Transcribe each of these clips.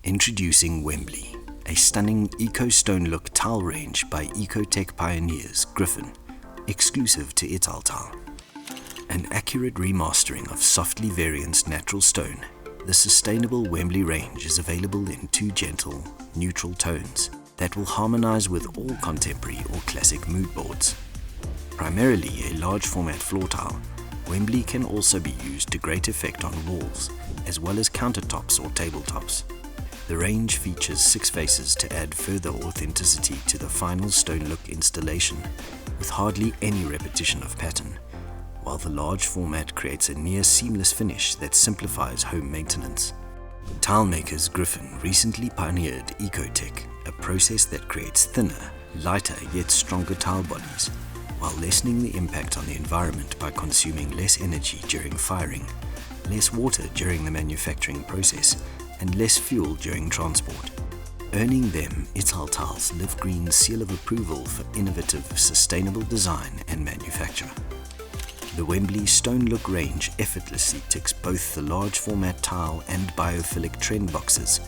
Introducing Wembley, a stunning eco-stone look tile range by EcoTec pioneers Gryphon, exclusive to Italtile. An accurate remastering of softly variant natural stone, the sustainable Wembley range is available in two gentle, neutral tones that will harmonise with all contemporary or classic mood boards. Primarily a large format floor tile, Wembley can also be used to great effect on walls, as well as countertops or tabletops. The range features 6 faces to add further authenticity to the final stone look installation, with hardly any repetition of pattern, while the large format creates a near seamless finish that simplifies home maintenance. Tilemakers Gryphon recently pioneered EcoTec, a process that creates thinner, lighter yet stronger tile bodies, while lessening the impact on the environment by consuming less energy during firing, less water during the manufacturing process, and less fuel during transport, earning them Italtile's LiveGreen seal of approval for innovative, sustainable design and manufacture. The Wembley Stone Look range effortlessly ticks both the large format tile and biophilic trend boxes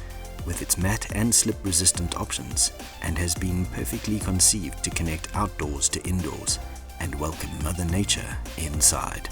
with its matte and slip-resistant options, and has been perfectly conceived to connect outdoors to indoors and welcome Mother Nature inside.